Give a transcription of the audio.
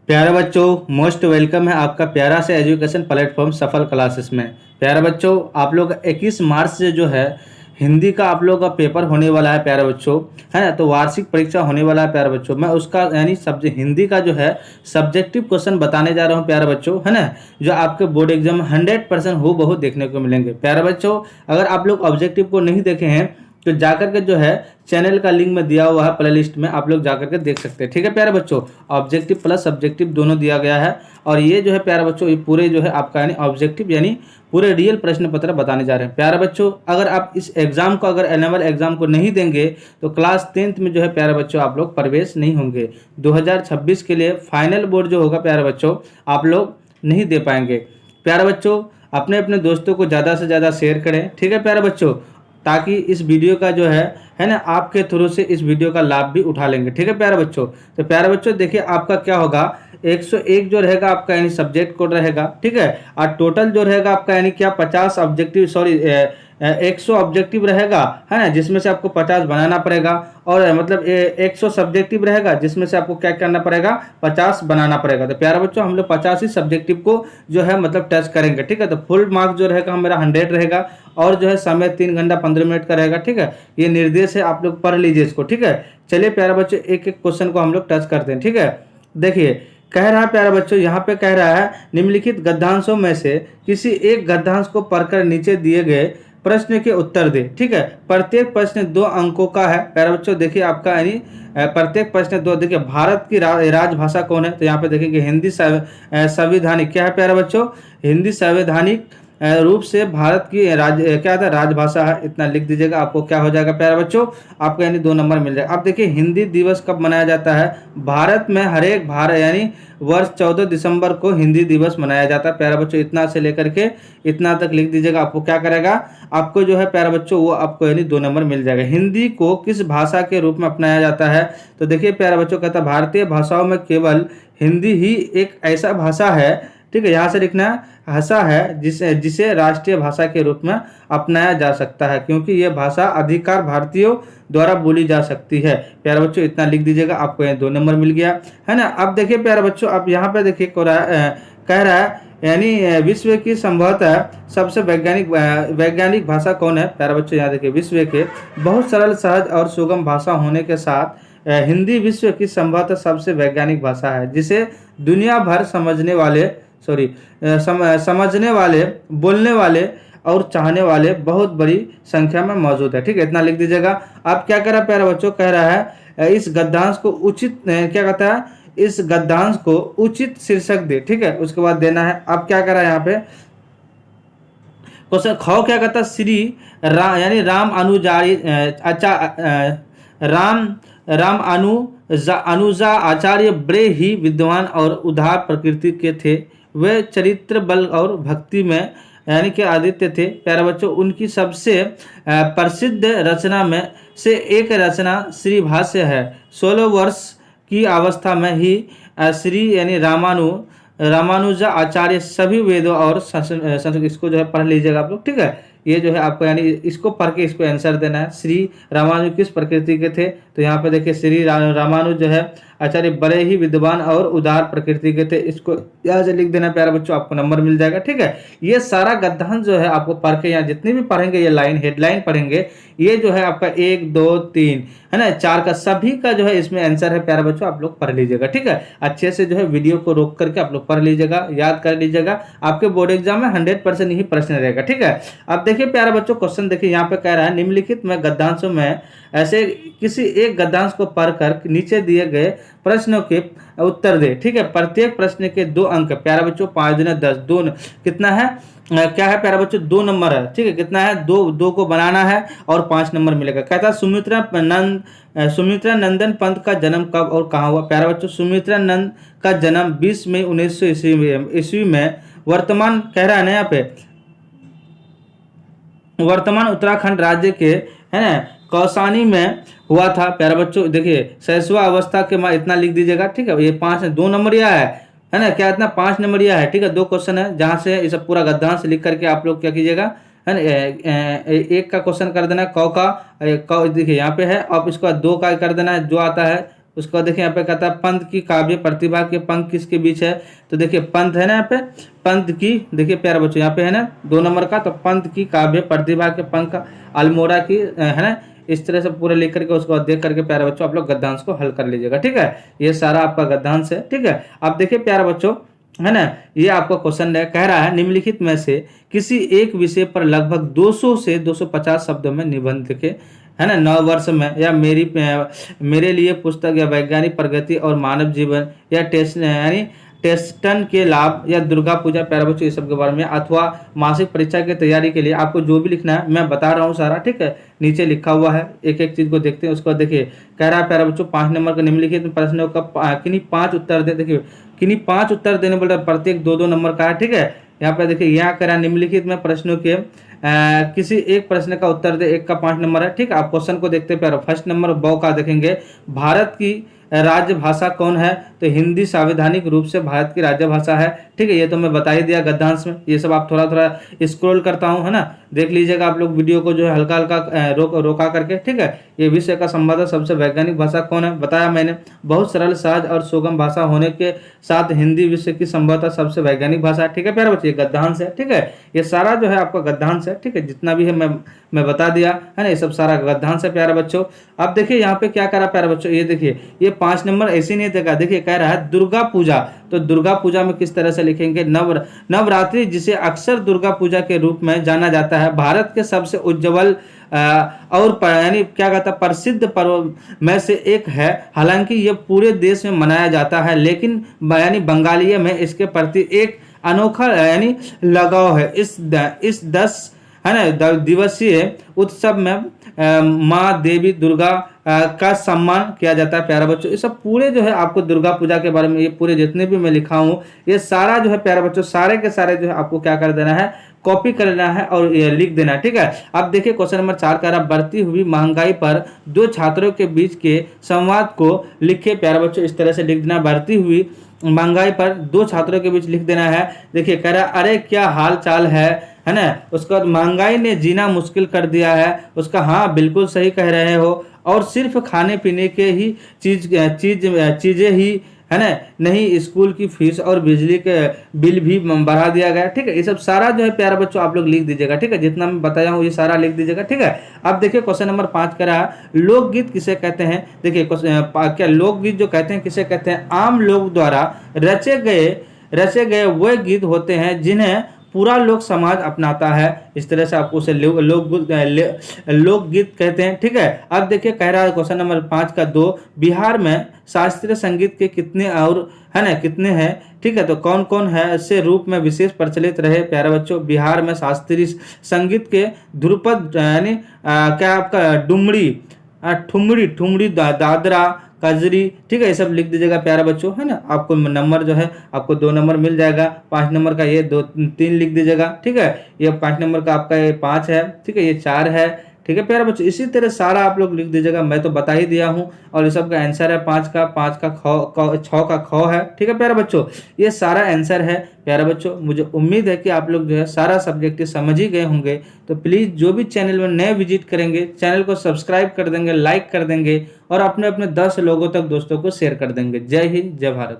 प्यारे बच्चों, most welcome है आपका प्यारा से एजुकेशन प्लेटफॉर्म सफल क्लासेस में। प्यारे बच्चों, आप लोग 21 मार्च से जो है हिंदी का आप लोग का पेपर होने वाला है प्यारे बच्चों, है ना। तो वार्षिक परीक्षा होने वाला है प्यारे बच्चों। मैं उसका यानी सब्जेक्ट हिंदी का जो है सब्जेक्टिव क्वेश्चन बताने जा रहा हूँ प्यारे बच्चों, है ना। जो आपके बोर्ड एग्जाम 100% हूबहू देखने को मिलेंगे प्यारे बच्चों। अगर आप लोग ऑब्जेक्टिव को नहीं देखे हैं तो जाकर के जो है चैनल का लिंक में दिया हुआ है प्लेलिस्ट में, आप लोग जाकर के देख सकते हैं। ठीक है प्यारे बच्चों, ऑब्जेक्टिव प्लस सब्जेक्टिव दोनों दिया गया है। और ये जो है प्यारे बच्चों, ये पूरे जो है आपका यानी ऑब्जेक्टिव यानी पूरे रियल प्रश्न पत्र बताने जा रहे हैं प्यारे बच्चों। अगर आप इस एग्जाम को अगर एनुअल एग्जाम को नहीं देंगे तो क्लास 10th में जो है प्यारे बच्चों आप लोग प्रवेश नहीं होंगे। 2026 के लिए फाइनल बोर्ड जो होगा प्यारे बच्चों आप लोग नहीं दे पाएंगे। प्यारे बच्चों, अपने अपने दोस्तों को ज़्यादा से ज़्यादा शेयर करें, ठीक है प्यारे बच्चों, ताकि इस वीडियो का जो है ना, आपके थ्रू से इस वीडियो का लाभ भी उठा लेंगे। ठीक है प्यारे बच्चों। तो प्यारे बच्चों देखिए, आपका क्या होगा, 101 जो रहेगा आपका यानी सब्जेक्ट कोड रहेगा, ठीक है। और टोटल जो रहेगा आपका यानी क्या 50 ऑब्जेक्टिव 100 ऑब्जेक्टिव रहेगा, है ना, जिसमें से आपको 50 बनाना पड़ेगा। और मतलब 100 सब्जेक्टिव रहेगा जिसमें से आपको क्या करना पड़ेगा, 50 बनाना पड़ेगा। तो प्यारे बच्चों, हम लोग 50 ही सब्जेक्टिव को जो है मतलब टच करेंगे। ठीक है, तो फुल मार्क्स जो रहेगा मेरा 100 रहेगा। और जो है समय 3 घंटा 15 मिनट का रहेगा। ठीक है, ये निर्देश है, आप लोग पढ़ लीजिए इसको। ठीक है, चलिए प्यारे बच्चों, एक एक क्वेश्चन को हम लोग टच करते हैं। ठीक है, देखिए कह रहा है प्यारे बच्चों, यहाँ पे कह रहा है निम्नलिखित गद्यांशों में से किसी एक गद्यांश को पढ़कर नीचे दिए गए प्रश्न के उत्तर दे। ठीक है, प्रत्येक प्रश्न 2 अंकों का है प्यारे बच्चों। देखिए आपका यानी प्रत्येक प्रश्न 2। देखिए भारत की राजभाषा कौन है, तो यहाँ पे देखेंगे हिंदी संवैधानिक क्या है प्यारे बच्चों, हिंदी संवैधानिक रूप से भारत की क्या था, राजभाषा है। इतना लिख दीजिएगा, आपको क्या हो जाएगा प्यारे बच्चों, आपको यानी 2 नंबर मिल जाएगा। अब देखिए हिंदी दिवस कब मनाया जाता है, भारत में हर एक भारत यानी वर्ष 14 दिसंबर को हिंदी दिवस मनाया जाता है प्यारे बच्चों। इतना से लेकर के इतना तक लिख दीजिएगा, आपको क्या करेगा, आपको जो है प्यारे बच्चों वो आपको यानी 2 नंबर मिल जाएगा। हिंदी को किस भाषा के रूप में अपनाया जाता है, तो देखिए प्यारे बच्चों कहता है भारतीय भाषाओं में केवल हिंदी ही एक ऐसा भाषा है, ठीक है, यहाँ से लिखना है, भाषा है जिसे जिसे राष्ट्रीय भाषा के रूप में अपनाया जा सकता है, क्योंकि यह भाषा अधिकार भारतीयों द्वारा बोली जा सकती है। प्यारे बच्चों इतना लिख दीजिएगा, आपको यहाँ 2 नंबर मिल गया, है ना। अब देखिए प्यारे बच्चों, अब यहाँ पे देखिए कह रहा है यानी विश्व की संभवतः सबसे वैज्ञानिक भाषा कौन है। प्यारे बच्चों यहाँ देखिए, विश्व के बहुत सरल सहज और सुगम भाषा होने के साथ हिंदी विश्व की संभवतः सबसे वैज्ञानिक भाषा है, जिसे दुनिया भर समझने वाले, बोलने वाले और चाहने वाले बहुत बड़ी संख्या में मौजूद है। ठीक है, इतना लिख दीजिएगा। अब क्या कह रहा है प्यारे बच्चों, कह रहा है इस गद्यांश को उचित क्या कहता है, इस गद्यांश को उचित शीर्षक दे। ठीक है, उसके बाद देना है। अब क्या कह रहा है यहाँ पे क्वेश्चन ख क्या कहता है, श्री यानी राम अनुजारी राम अनुजा आचार्य बड़े ही विद्वान और उदार प्रकृति के थे। वे चरित्र बल और भक्ति में यानी कि आदित्य थे प्यारे बच्चों। उनकी सबसे प्रसिद्ध रचना में से एक रचना श्री भाष्य है। 16 वर्ष की अवस्था में ही श्री यानी रामानुजा आचार्य सभी वेदों और संस्कृत, इसको जो है पढ़ लीजिएगा आप लोग। ठीक है, ये जो है आपको यानी इसको पढ़ के इसको आंसर देना है। श्री रामानुज किस प्रकृति के थे, तो यहाँ पे देखिए श्री रामानुज जो है आचार्य बड़े ही विद्वान और उदार प्रकृति के थे, इसको यहाँ से लिख देना प्यारे बच्चों, आपको नंबर मिल जाएगा। ठीक है, ये सारा गद्यांश जो है आपको पढ़ के, यहाँ जितने भी पढ़ेंगे ये लाइन हेडलाइन पढ़ेंगे, ये जो है आपका 1 2 3 है ना 4 का सभी का जो है इसमें आंसर है प्यारे बच्चों, आप लोग पढ़ लीजिएगा। ठीक है, अच्छे से जो है वीडियो को रोक करके आप लोग पढ़ लीजिएगा, याद कर लीजिएगा, आपके बोर्ड एग्जाम में 100% ही प्रश्न रहेगा। ठीक है, अब देखिए प्यारे बच्चों क्वेश्चन देखिए, यहाँ पे कह रहा है निम्नलिखित में गद्यांशों में ऐसे किसी एक गद्यांश को पढ़कर नीचे दिए गए प्रश्नों के उत्तर दे। ठीक है, प्रत्येक प्रश्न के 2 अंक प्यारे बच्चों, 5 दूने 10, 2 कितना है, क्या है प्यारे बच्चों, 2 नंबर है। ठीक है, कितना है, 2 को बनाना है और 5 नंबर मिलेगा। कहता है सुमित्रा नंदन पंत का जन्म कब और कहाँ हुआ। प्यारे बच्चों, सुमित्रा नंद का जन्म 20 मई 1900 ईस्वी में वर्तमान कह रहा है ना यहाँ पे, वर्तमान उत्तराखंड राज्य के है ना कौसानी में हुआ था प्यारे बच्चों। देखिए शैशवा अवस्था के इतना लिख दीजिएगा। ठीक है, ये 5 2 नंबरिया है ना, क्या इतना 5 नंबरिया है। ठीक है, 2 क्वेश्चन है जहाँ से ये सब पूरा गद्यांश लिख करके आप लोग क्या कीजिएगा, है ना, एक का क्वेश्चन कर देना क का, देखिए यहाँ पे है। अब इसके बाद 2 का कर देना है, जो आता है उसको देखिए यहाँ पे कहता है पंत की काव्य प्रतिभा के पंख किसके बीच है, तो देखिए पंत है ना यहाँ पे, पंत की, देखिए प्यारे बच्चों यहाँ पे है ना 2 नंबर का, तो पंत की काव्य प्रतिभा के पंख अल्मोड़ा की है ना, इस तरह से पूरा लिख करके उसको देख करके प्यारे बच्चों आप लोग गद्यांश को हल कर लीजिएगा। ठीक है, ये सारा आपका गद्यांश है। ठीक है, अब देखिए प्यारे बच्चों है ना, ये आपका क्वेश्चन है, कह रहा है निम्नलिखित में से किसी एक विषय पर लगभग 200 से 250 शब्दों में निबंध के है ना 9 वर्ष में, या मेरे लिए पुस्तक, या वैज्ञानिक प्रगति और मानव जीवन, या टेस्ट यानी टेस्टन के लाभ, या दुर्गा पूजा, प्यारे बच्चों ये सब के बारे में, अथवा मासिक परीक्षा की तैयारी के लिए आपको जो भी लिखना है मैं बता रहा हूँ सारा। ठीक है, नीचे लिखा हुआ है, एक एक चीज को देखते हैं। उसके बाद देखिए कह रहा है प्यारे बच्चों 5 नंबर का निम्नलिखित प्रश्नों का किन्हीं 5 उत्तर दे, देखिए किन्हीं 5 उत्तर देने बोल रहा है, प्रत्येक 2-2 नंबर का है। ठीक है, यहाँ पे देखिए यहाँ कह रहा है निम्नलिखित में प्रश्नों के किसी एक प्रश्न का उत्तर दे, एक का 5 नंबर है। ठीक है, आप क्वेश्चन को देखते हैं। फर्स्ट नंबर ब का देखेंगे, भारत की राज्य भाषा कौन है, तो हिंदी संवैधानिक रूप से भारत की राज्य भाषा है। ठीक है, ये तो मैं बता ही दिया गद्यांश में, ये सब आप थोड़ा थोड़ा स्क्रॉल करता हूँ है ना, देख लीजिएगा आप लोग वीडियो को जो है हल्का हल्का रोका करके। ठीक है, ये विषय का संबंध सबसे वैज्ञानिक भाषा कौन है, बताया मैंने, बहुत सरल सहज और सुगम भाषा होने के साथ हिंदी विश्व की संभवतः सबसे वैज्ञानिक भाषा है। ठीक है प्यारे बच्चे, ये गद्यांश है। ठीक है, ये सारा जो है आपका गद्यांश है। ठीक है, जितना भी है मैं बता दिया है ना, ये सब सारा गद्यांश है प्यारे बच्चों। अब देखिए यहाँ पे क्या करा प्यारे बच्चों, ये देखिए ये 5 नंबर ऐसे नहीं देगा। देखिए कह रहा है दुर्गा पूजा, तो दुर्गा पूजा में किस तरह से लिखेंगे, नवरात्रि जिसे अक्सर दुर्गा पूजा के रूप में जाना जाता है, भारत के सबसे उज्जवल और यानी क्या कहता है प्रसिद्ध पर्व में से एक है। हालांकि ये पूरे देश में मनाया जाता है, लेकिन यानी बंगालियों में इसके प्रति एक अनोखा यानी लगाव है। इस 10 है ना दिवसीय उत्सव में माँ देवी दुर्गा का सम्मान किया जाता है प्यारे बच्चों। ये सब पूरे जो है आपको दुर्गा पूजा के बारे में, ये पूरे जितने भी मैं लिखा हूँ ये सारा जो है प्यारे बच्चों, सारे के सारे जो है आपको क्या कर देना है, कॉपी कर लेना है और ये लिख देना है। ठीक है, अब देखिए क्वेश्चन नंबर 4 का बढ़ती हुई महंगाई पर 2 छात्रों के बीच के संवाद को लिखे प्यारे बच्चों, इस तरह से लिख देना, बढ़ती हुई महंगाई पर 2 छात्रों के बीच लिख देना है। देखिए कह रहा अरे क्या हाल चाल है ना, उसका महंगाई ने जीना मुश्किल कर दिया है, उसका हाँ बिल्कुल सही कह रहे हो, और सिर्फ खाने पीने के ही चीजें ही है ना, नहीं स्कूल की फीस और बिजली के बिल भी बढ़ा दिया गया। ठीक है, ये सब सारा जो है प्यारे बच्चों आप लोग लिख दीजिएगा। ठीक है, जितना मैं बताया हूँ ये सारा लिख दीजिएगा। ठीक है, अब देखिए क्वेश्चन नंबर 5 का रहा, लोकगीत किसे कहते हैं। देखिए क्या लोकगीत जो कहते हैं किसे कहते हैं, आम लोग द्वारा रचे गए वह गीत होते हैं जिन्हें पूरा लोक समाज अपनाता है। इस तरह से आपको उसे लोकगीत कहते हैं। ठीक है, अब देखिए कह रहा है क्वेश्चन नंबर 5 का 2, बिहार में शास्त्रीय संगीत के कितने और है ना कितने हैं। ठीक है, तो कौन कौन है ऐसे रूप में विशेष प्रचलित रहे प्यारे बच्चों, बिहार में शास्त्रीय संगीत के ध्रुपद यानी क्या आपका डुमरी, ठुमरी, दादरा, कजरी। ठीक है, ये सब लिख दीजिएगा प्यारे बच्चों है ना, आपको नंबर जो है आपको 2 नंबर मिल जाएगा। 5 नंबर का ये 3 लिख दीजिएगा। ठीक है, ये 5 नंबर का आपका ये 5 है। ठीक है, ये 4 है। ठीक है प्यारे बच्चों, इसी तरह सारा आप लोग लिख दीजिएगा, मैं तो बता ही दिया हूँ। और ये सब का आंसर है 5 का 6 का ख है। ठीक है प्यारे बच्चों, ये सारा आंसर है प्यारे बच्चों। मुझे उम्मीद है कि आप लोग जो है सारा सब्जेक्ट समझ ही गए होंगे। तो प्लीज़ जो भी चैनल में नए विजिट करेंगे चैनल को सब्सक्राइब कर देंगे, लाइक कर देंगे और अपने 10 लोगों तक दोस्तों को शेयर कर देंगे। जय हिंद, जय भारत।